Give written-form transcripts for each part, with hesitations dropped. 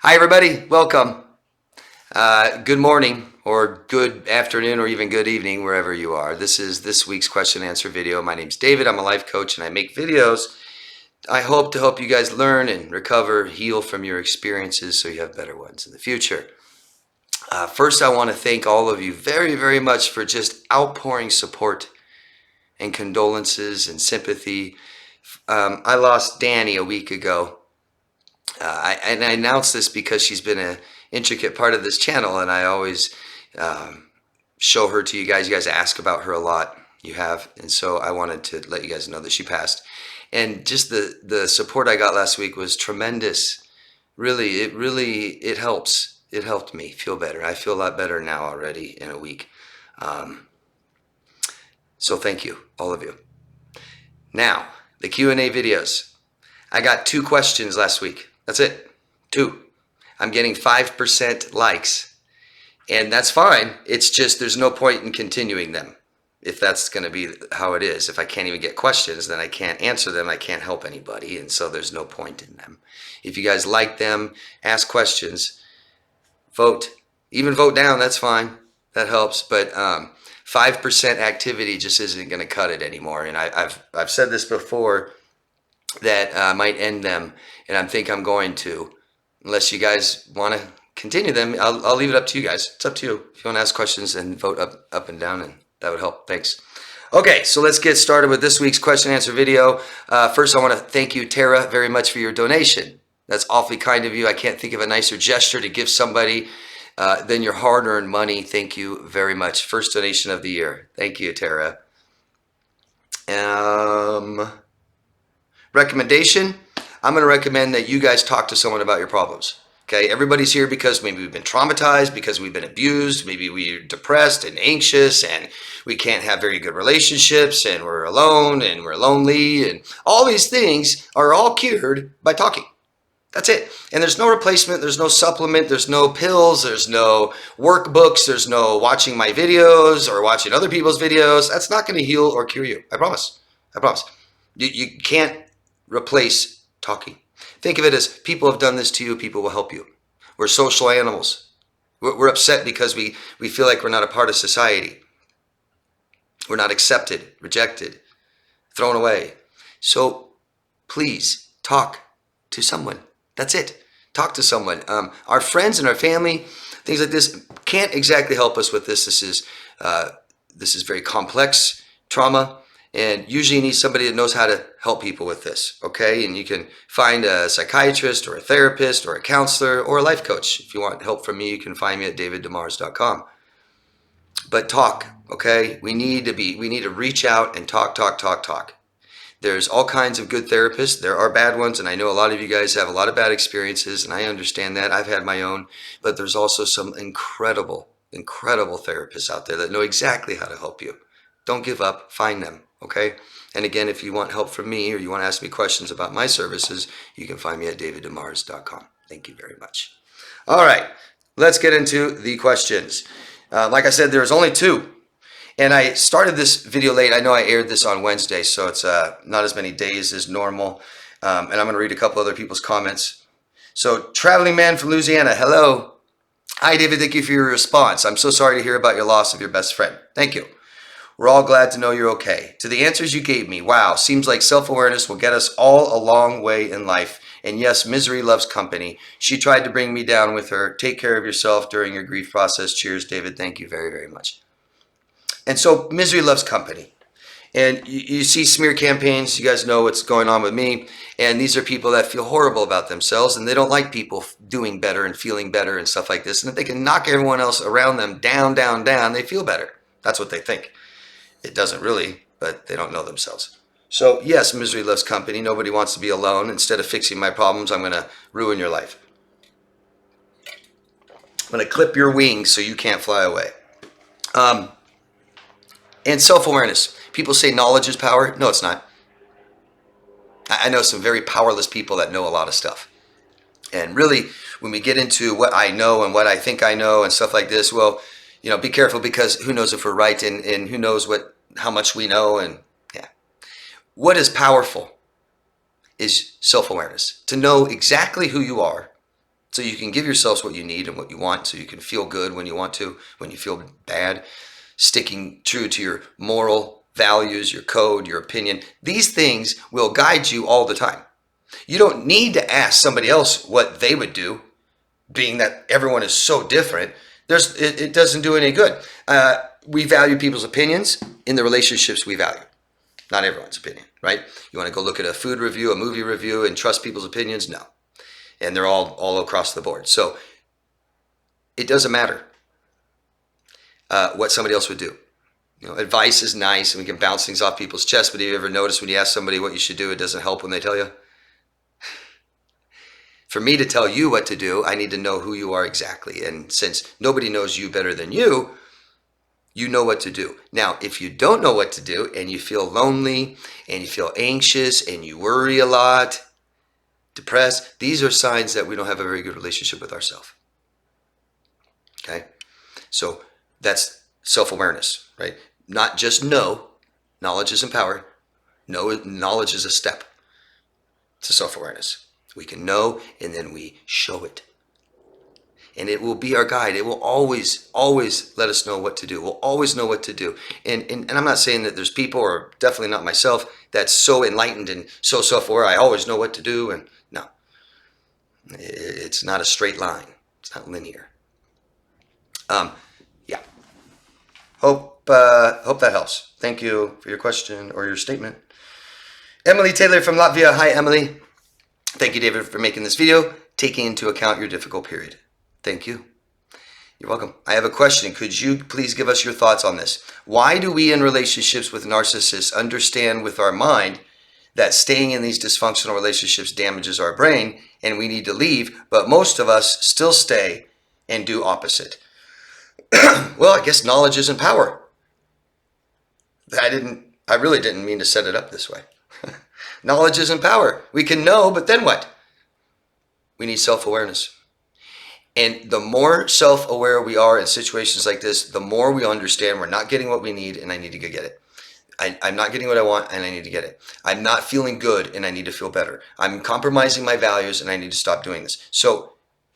Hi, everybody. Welcome. Good morning, or good afternoon, or even good evening, wherever you are. This is this week's question and answer video. My name's David. I'm a life coach, and I make videos. I hope to help you guys learn and recover, heal from your experiences so you have better ones in the future. First, I want to thank all of you very, very much for just outpouring support and condolences and sympathy. I lost Danny a week ago. And I announce this because she's been an intricate part of this channel, and I always show her to you guys. You guys ask about her a lot. You have, and so I wanted to let you guys know that she passed. And just the support I got last week was tremendous. Really, it helps. It helped me feel better. I feel a lot better now already in a week. So thank you, all of you. Now, the Q&A videos. I got 2 questions last week. That's it. 2. I'm getting 5% likes. And that's fine. It's just there's no point in continuing them. If that's going to be how it is. If I can't even get questions, then I can't answer them. I can't help anybody. And so there's no point in them. If you guys like them, ask questions, vote. Even vote down, that's fine. That helps. But 5% activity just isn't going to cut it anymore. And I've said this before, that I might end them, and I think I'm going to. Unless you guys want to continue them, I'll leave it up to you guys. It's up to you. If you want to ask questions, and vote up and down, and that would help. Thanks. Okay, so let's get started with this week's question and answer video. First, I want to thank you, Tara, very much for your donation. That's awfully kind of you. I can't think of a nicer gesture to give somebody than your hard-earned money. Thank you very much. First donation of the year. Thank you, Tara. Recommendation, I'm going to recommend that you guys talk to someone about your problems. Okay, everybody's here because maybe we've been traumatized, because we've been abused, maybe we're depressed and anxious, and we can't have very good relationships, and we're alone, and we're lonely, and all these things are all cured by talking. That's it. And there's no replacement, there's no supplement, there's no pills, there's no workbooks, there's no watching my videos or watching other people's videos. That's not going to heal or cure you. I promise. I promise. You can't replace talking. Think of it as people have done this to you, people will help you. We're social animals. We're upset because we feel like we're not a part of society. We're not accepted, rejected, thrown away. So please talk to someone. That's it. Talk to someone. Our friends and our family, things like this, can't exactly help us with this. This is very complex trauma. And usually you need somebody that knows how to help people with this, okay? And you can find a psychiatrist or a therapist or a counselor or a life coach. If you want help from me, you can find me at daviddemars.com. But talk, okay? We need to reach out and talk. There's all kinds of good therapists. There are bad ones, and I know a lot of you guys have a lot of bad experiences, and I understand that. I've had my own, but there's also some incredible therapists out there that know exactly how to help you. Don't give up. Find them. Okay. And again, if you want help from me or you want to ask me questions about my services, you can find me at daviddemars.com. Thank you very much. All right, let's get into the questions. Like I said, there's only 2. And I started this video late. I know I aired this on Wednesday, so it's not as many days as normal. And I'm going to read a couple other people's comments. So, Traveling Man from Louisiana, hello. Hi, David. Thank you for your response. I'm so sorry to hear about your loss of your best friend. Thank you. We're all glad to know you're okay. To the answers you gave me, wow, seems like self-awareness will get us all a long way in life. And yes, misery loves company. She tried to bring me down with her. Take care of yourself during your grief process. Cheers, David. Thank you very, very much. And so misery loves company. And you see smear campaigns. You guys know what's going on with me. And these are people that feel horrible about themselves, and they don't like people doing better and feeling better and stuff like this. And if they can knock everyone else around them down, they feel better. That's what they think. It doesn't really, but they don't know themselves. So yes, misery loves company. Nobody wants to be alone. Instead of fixing my problems, I'm going to ruin your life. I'm going to clip your wings so you can't fly away. And self-awareness. People say knowledge is power. No, it's not. I know some very powerless people that know a lot of stuff. And really, when we get into what I know and what I think I know and stuff like this, well, you know, be careful, because who knows if we're right, and who knows how much we know. And yeah, what is powerful is self-awareness, to know exactly who you are So you can give yourselves what you need and what you want, so you can feel good when you want to, when you feel bad, sticking true to your moral values, your code, your opinion. These things will guide you all the time. You don't need to ask somebody else what they would do, being that everyone is so different. It doesn't do any good. We value people's opinions in the relationships we value. Not everyone's opinion, right? You want to go look at a food review, a movie review, and trust people's opinions? No. And they're all across the board. So it doesn't matter what somebody else would do. Advice is nice and we can bounce things off people's chests, but have you ever noticed when you ask somebody what you should do, it doesn't help when they tell you? For me to tell you what to do, I need to know who you are exactly. And since nobody knows you better than you, you know what to do. Now, if you don't know what to do and you feel lonely and you feel anxious and you worry a lot, depressed, these are signs that we don't have a very good relationship with ourselves. Okay? So that's self-awareness, right? Not just know. Knowledge isn't power. Knowledge is a step to self-awareness. We can know and then we show it. And it will be our guide. It will always, always let us know what to do. We'll always know what to do. And I'm not saying that there's people, or definitely not myself, that's so enlightened and so self-aware, I always know what to do. And no, it's not a straight line. It's not linear. Yeah. Hope that helps. Thank you for your question or your statement. Emily Taylor from Latvia. Hi, Emily. Thank you, David, for making this video, taking into account your difficult period. Thank you. You're welcome. I have a question. Could you please give us your thoughts on this? Why do we in relationships with narcissists understand with our mind that staying in these dysfunctional relationships damages our brain and we need to leave, but most of us still stay and do opposite? Well, I guess knowledge isn't power. I really didn't mean to set it up this way. Knowledge isn't power. We can know, but then what? We need self-awareness. And the more self-aware we are in situations like this, the more we understand we're not getting what we need and I need to go get it. I'm not getting what I want and I need to get it. I'm not feeling good and I need to feel better. I'm compromising my values and I need to stop doing this. So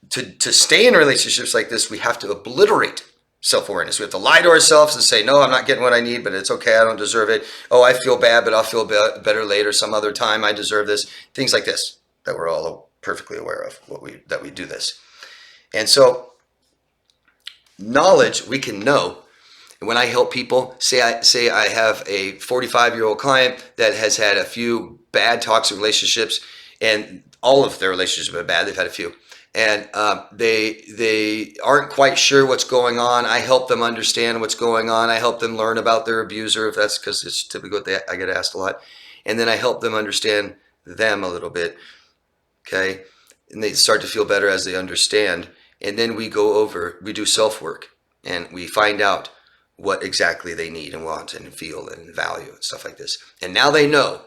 to stay in relationships like this, we have to obliterate self-awareness. We have to lie to ourselves and say, no, I'm not getting what I need, but it's okay. I don't deserve it. Oh, I feel bad, but I'll feel better later. Some other time I deserve this. Things like this that we're all perfectly aware of, that we do this. And so knowledge, we can know. And when I help people, say I have a 45-year-old client that has had a few bad toxic relationships, and all of their relationships have been bad. They've had a few. And they aren't quite sure what's going on. I help them understand what's going on. I help them learn about their abuser, if that's, because it's typically what I get asked a lot. And then I help them understand them a little bit, okay? And they start to feel better as they understand. And then we do self-work, and we find out what exactly they need and want and feel and value and stuff like this. And now they know.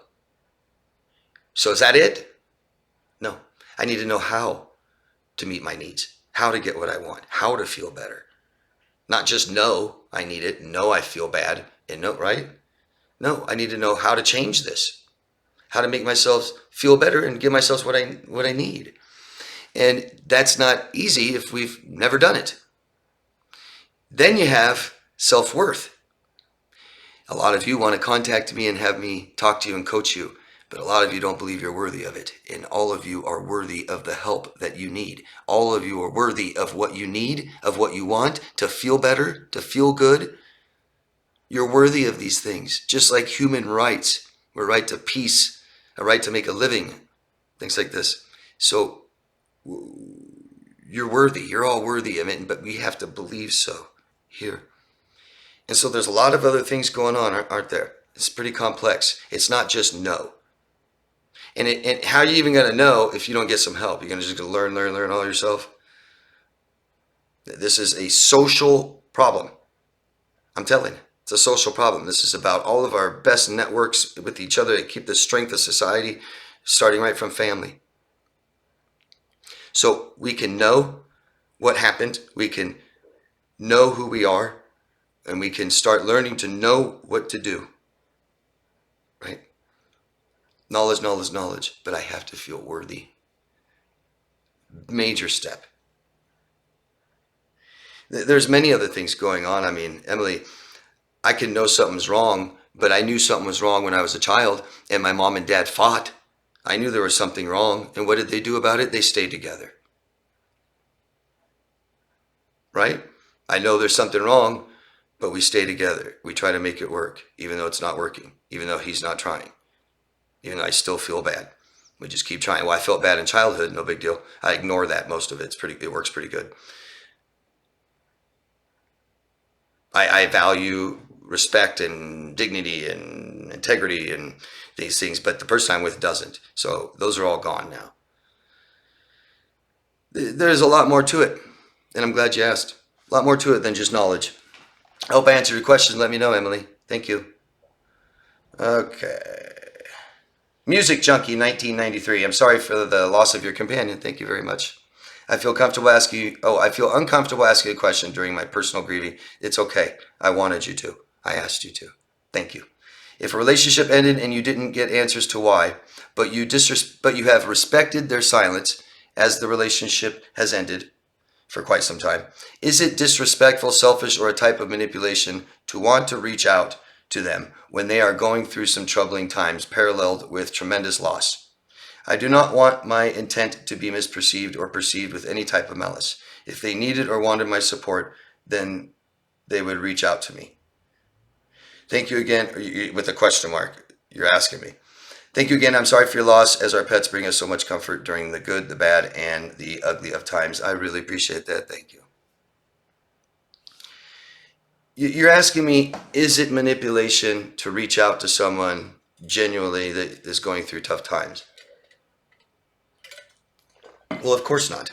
So is that it? No. I need to know how to meet my needs, how to get what I want, how to feel better. Not just know I need it, know I feel bad, and know, right? No, I need to know how to change this, how to make myself feel better and give myself what I need. And that's not easy if we've never done it. Then you have self-worth. A lot of you want to contact me and have me talk to you and coach you, but a lot of you don't believe you're worthy of it. And all of you are worthy of the help that you need. All of you are worthy of what you need, of what you want, to feel better, to feel good. You're worthy of these things, just like human rights. We're right to peace, a right to make a living, things like this. So you're worthy. You're all worthy of it, but we have to believe so here. And so there's a lot of other things going on, aren't there? It's pretty complex. It's not just no. And how are you even going to know if you don't get some help? You're going to just learn all yourself? This is a social problem. I'm telling you, it's a social problem. This is about all of our best networks with each other to keep the strength of society, starting right from family. So we can know what happened. We can know who we are, and we can start learning to know what to do. Right? Knowledge, knowledge, knowledge. But I have to feel worthy. Major step. There's many other things going on. I mean, Emily, I can know something's wrong, but I knew something was wrong when I was a child and my mom and dad fought. I knew there was something wrong. And what did they do about it? They stayed together. Right? I know there's something wrong, but we stay together. We try to make it work, even though it's not working, even though he's not trying, even though I still feel bad. We just keep trying. Well, I felt bad in childhood, no big deal. I ignore that. Most of it works pretty good. I value respect and dignity and integrity and these things, but the person I'm with doesn't. So those are all gone now. There's a lot more to it, and I'm glad you asked. A lot more to it than just knowledge. I hope I answered your question. Let me know, Emily. Thank you. Okay. Music Junkie 1993. I'm sorry for the loss of your companion. Thank you very much. I feel uncomfortable asking a question during my personal grieving. It's okay. I wanted you to. I asked you to. Thank you. If a relationship ended and you didn't get answers to why, but you have respected their silence as the relationship has ended for quite some time, is it disrespectful, selfish, or a type of manipulation to want to reach out to them when they are going through some troubling times paralleled with tremendous loss? I do not want my intent to be misperceived or perceived with any type of malice. If they needed or wanted my support, then they would reach out to me. Thank you again, with a question mark, you're asking me. Thank you again. I'm sorry for your loss, as our pets bring us so much comfort during the good, the bad, and the ugly of times. I really appreciate that. Thank you. You're asking me, is it manipulation to reach out to someone genuinely that is going through tough times? Well, of course not.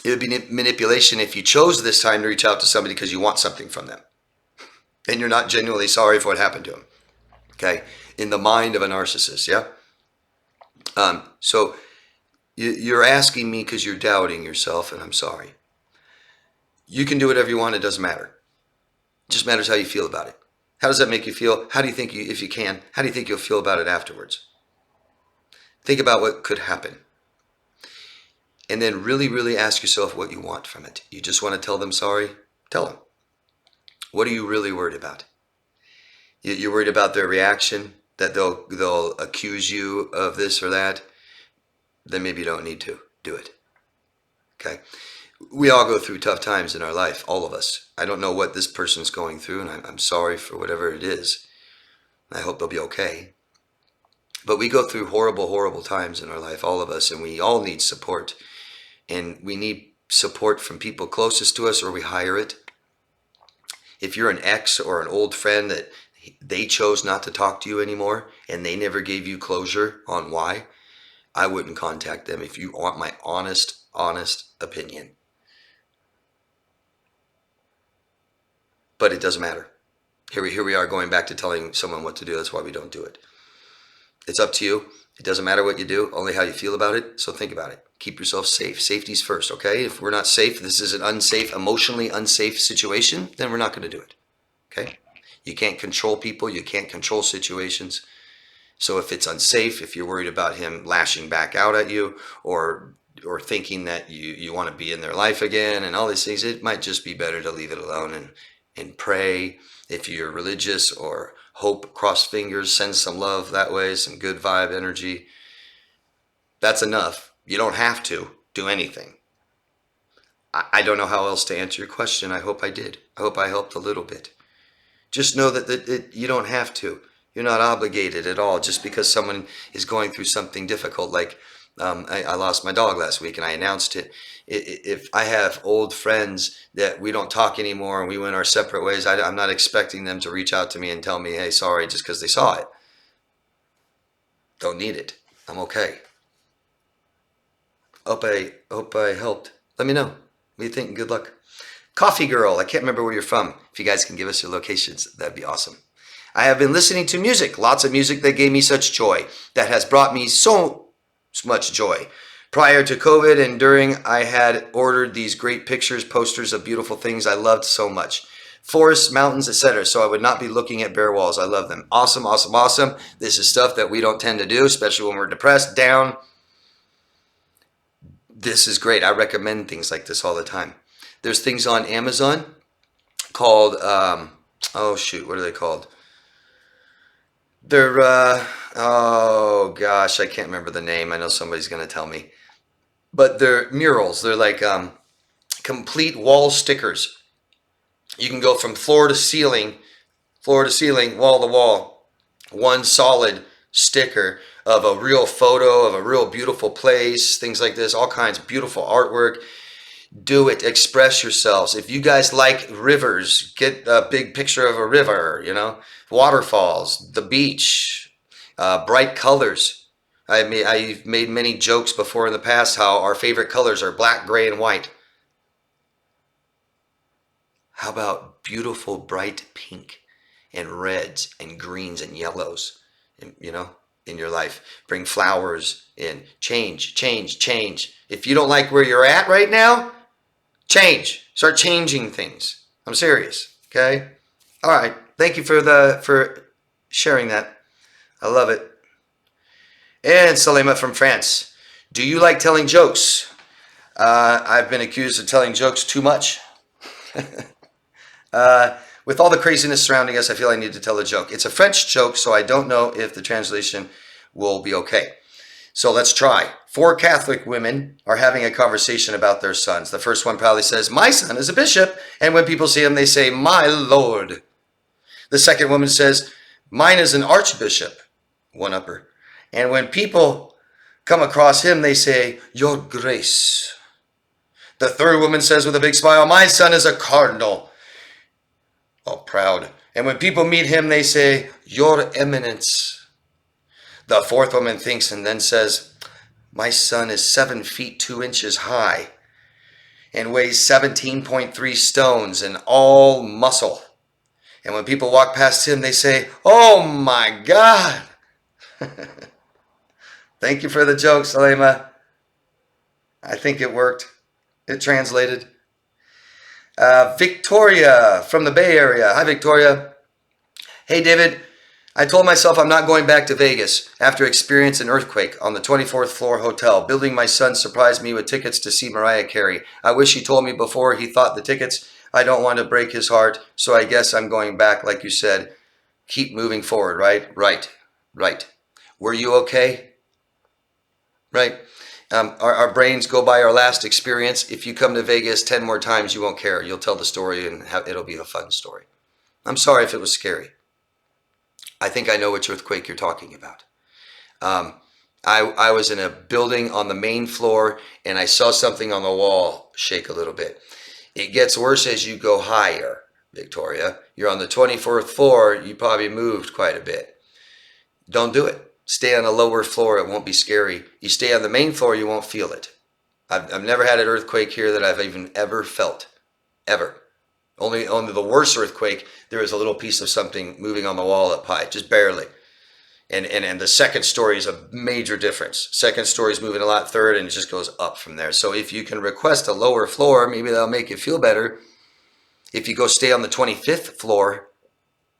It would be manipulation if you chose this time to reach out to somebody because you want something from them and you're not genuinely sorry for what happened to them. Okay? In the mind of a narcissist, yeah? So you're asking me because you're doubting yourself, and I'm sorry. You can do whatever you want. It doesn't matter. It just matters how you feel about it. How does that make you feel? How do you think, if you can, how do you think you'll feel about it afterwards? Think about what could happen. And then really, really ask yourself what you want from it. You just want to tell them sorry? Tell them. What are you really worried about? You're worried about their reaction, that they'll accuse you of this or that? Then maybe you don't need to do it. Okay? We all go through tough times in our life, all of us. I don't know what this person's going through, and I'm sorry for whatever it is. I hope they'll be okay. But we go through horrible, horrible times in our life, all of us, and we all need support. And we need support from people closest to us, or we hire it. If you're an ex or an old friend that they chose not to talk to you anymore and they never gave you closure on why, I wouldn't contact them if you want my honest opinion. But it doesn't matter. Here we are going back to telling someone what to do. That's why we don't do it. It's up to you. It doesn't matter what you do, only how you feel about it. So think about it. Keep yourself safe. Safety's first, okay? If we're not safe, this is an unsafe, emotionally unsafe situation, then we're not going to do it, okay? You can't control people. You can't control situations. So if it's unsafe, if you're worried about him lashing back out at you or thinking that you want to be in their life again and all these things, it might just be better to leave it alone and pray. If you're religious, or hope, cross fingers, send some love that way, some good vibe energy. That's enough. You don't have to do anything. I don't know how else to answer your question. I hope I did. I hope I helped a little bit. Just know that you don't have to. You're not obligated at all just because someone is going through something difficult. Like I lost my dog last week and I announced it. If I have old friends that we don't talk anymore and we went our separate ways, I'm not expecting them to reach out to me and tell me, hey, sorry, just because they saw it. Don't need it. I'm okay. Hope I helped. Let me know. What do you think? Good luck. Coffee Girl, I can't remember where you're from. If you guys can give us your locations, that'd be awesome. I have been listening to music, lots of music that gave me such joy, that has brought me so much joy. Prior to COVID and during, I had ordered these great pictures, posters of beautiful things I loved so much. Forests, mountains, etc. So I would not be looking at bare walls. I love them. Awesome, awesome, awesome. This is stuff that we don't tend to do, especially when we're depressed, down. This is great. I recommend things like this all the time. There's things on Amazon called, oh shoot, what are they called? They're, oh gosh, I can't remember the name. I know somebody's going to tell me. But they're murals. They're like complete wall stickers. You can go from floor to ceiling, wall to wall. One solid sticker of a real photo of a real beautiful place, things like this, all kinds of beautiful artwork. Do it. Express yourselves. If you guys like rivers, get a big picture of a river, waterfalls, the beach, bright colors. I've made many jokes before in the past how our favorite colors are black, gray, and white. How about beautiful, bright pink and reds and greens and yellows, in your life? Bring flowers in. Change. If you don't like where you're at right now, change. Start changing things. I'm serious. Okay? All right. Thank you for sharing that. I love it. And Salema from France. Do you like telling jokes? I've been accused of telling jokes too much. With all the craziness surrounding us, I feel I need to tell a joke. It's a French joke, so I don't know if the translation will be okay. So let's try. 4 Catholic women are having a conversation about their sons. The first one probably says, "My son is a bishop." And when people see him, they say, "My lord." The second woman says, "Mine is an archbishop." One upper. And when people come across him, they say, "Your grace." The third woman says with a big smile, "My son is a cardinal." All proud. And when people meet him, they say, "Your eminence." The fourth woman thinks and then says, "My son is 7 feet 2 inches high and weighs 17.3 stones and all muscle." And when people walk past him, they say, "Oh my God." Thank you for the joke, Salema. I think it worked. It translated. Victoria from the Bay Area. Hi, Victoria. Hey, David. I told myself I'm not going back to Vegas after experiencing an earthquake on the 24th floor hotel. Building my son surprised me with tickets to see Mariah Carey. I wish he told me before he thought the tickets. I don't want to break his heart, so I guess I'm going back like you said. Keep moving forward, right? Right. Were you okay? Right? Our brains go by our last experience. If you come to Vegas 10 more times, you won't care. You'll tell the story and it'll be a fun story. I'm sorry if it was scary. I think I know which earthquake you're talking about. I was in a building on the main floor and I saw something on the wall shake a little bit. It gets worse as you go higher, Victoria. You're on the 24th floor. You probably moved quite a bit. Don't do it. Stay on a lower floor. It won't be scary. You stay on the main floor, you won't feel it. I've never had an earthquake here that I've even ever felt. Ever. Only the worst earthquake, there was a little piece of something moving on the wall up high, just barely. And the second story is a major difference. Second story is moving a lot, third, and it just goes up from there. So if you can request a lower floor, maybe that'll make you feel better. If you go stay on the 25th floor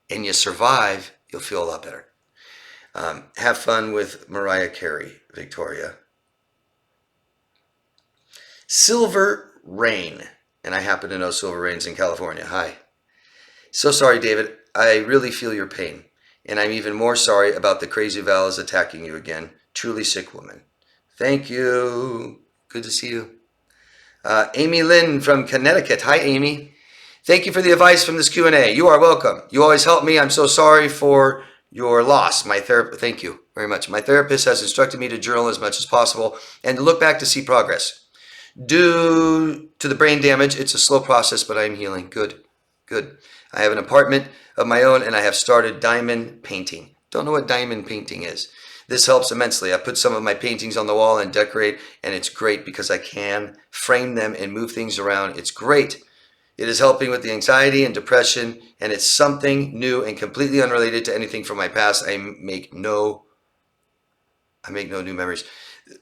and you survive, you'll feel a lot better. Have fun with Mariah Carey, Victoria. Silver Rain. And I happen to know Silver Rain's in California. Hi. So sorry, David. I really feel your pain. And I'm even more sorry about the crazy Valas attacking you again. Truly sick woman. Thank you. Good to see you. Amy Lynn from Connecticut. Hi, Amy. Thank you for the advice from this Q&A. You are welcome. You always help me. I'm so sorry for your loss. Thank you very much. My therapist has instructed me to journal as much as possible and to look back to see progress. Due to the brain damage, it's a slow process, but I am healing. Good. I have an apartment of my own and I have started diamond painting. Don't know what diamond painting is. This helps immensely. I put some of my paintings on the wall and decorate, and it's great because I can frame them and move things around. It's great. It is helping with the anxiety and depression, and it's something new and completely unrelated to anything from my past. I make no new memories.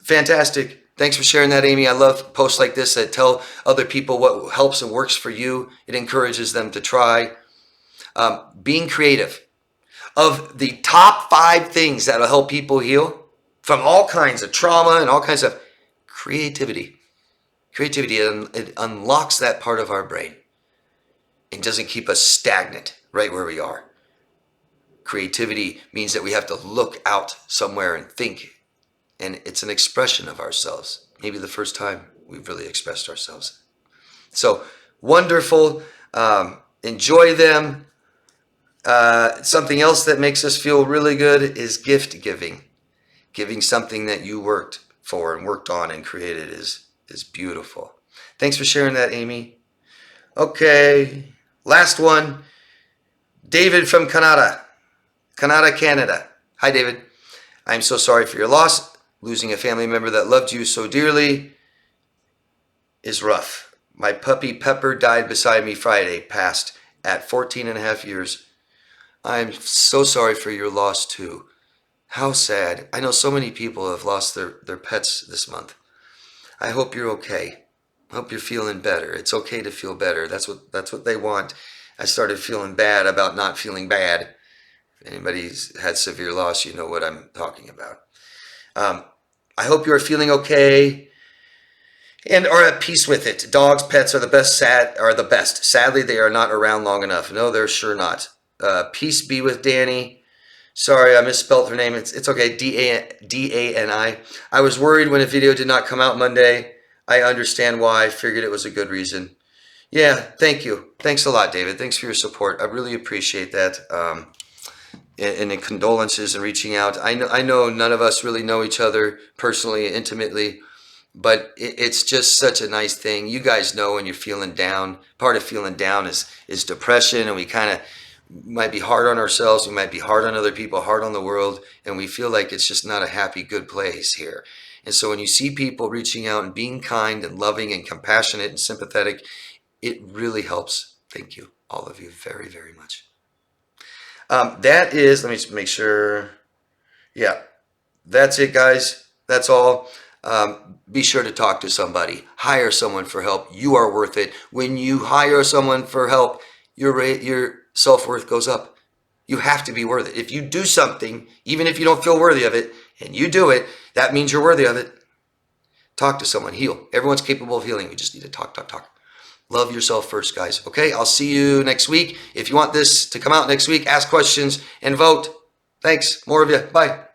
Fantastic. Thanks for sharing that, Amy. I love posts like this that tell other people what helps and works for you. It encourages them to try. Being creative. Of the top 5 things that will help people heal from all kinds of trauma and all kinds of creativity. Creativity, it unlocks that part of our brain and doesn't keep us stagnant right where we are. Creativity means that we have to look out somewhere and think, and it's an expression of ourselves. Maybe the first time we've really expressed ourselves. So wonderful. Enjoy them. Something else that makes us feel really good is gift giving. Giving something that you worked for and worked on and created is beautiful. Thanks for sharing that, Amy. Okay, last one. David from Canada, Canada. Hi, David. I'm so sorry for your loss. Losing a family member that loved you so dearly is rough. My puppy Pepper died beside me Friday, passed at 14 and a half years. I'm so sorry for your loss too. How sad. I know so many people have lost their pets this month. I hope you're okay. I hope you're feeling better. It's okay to feel better. That's what they want. I started feeling bad about not feeling bad. If anybody's had severe loss, you know what I'm talking about. I hope you are feeling okay and are at peace with it. Dogs, pets are the best. Sadly, they are not around long enough. No, they're sure not. Peace be with Danny. Sorry, I misspelled her name. It's okay. D-A-N-I. I was worried when a video did not come out Monday. I understand why. Figured it was a good reason. Yeah, thank you. Thanks a lot, David. Thanks for your support. I really appreciate that. And condolences and reaching out. I know none of us really know each other personally, intimately, but it's just such a nice thing. You guys know when you're feeling down. Part of feeling down is depression, and we kind of might be hard on ourselves. We might be hard on other people, hard on the world, and we feel like it's just not a happy, good place here. And so when you see people reaching out and being kind and loving and compassionate and sympathetic, it really helps. Thank you, all of you, very, very much. That is, let me just make sure. Yeah, that's it, guys. That's all. Be sure to talk to somebody. Hire someone for help. You are worth it. When you hire someone for help, your self-worth goes up. You have to be worth it. If you do something, even if you don't feel worthy of it, and you do it, that means you're worthy of it. Talk to someone. Heal. Everyone's capable of healing. We just need to talk. Love yourself first, guys. Okay, I'll see you next week. If you want this to come out next week, ask questions and vote. Thanks. More of you. Bye.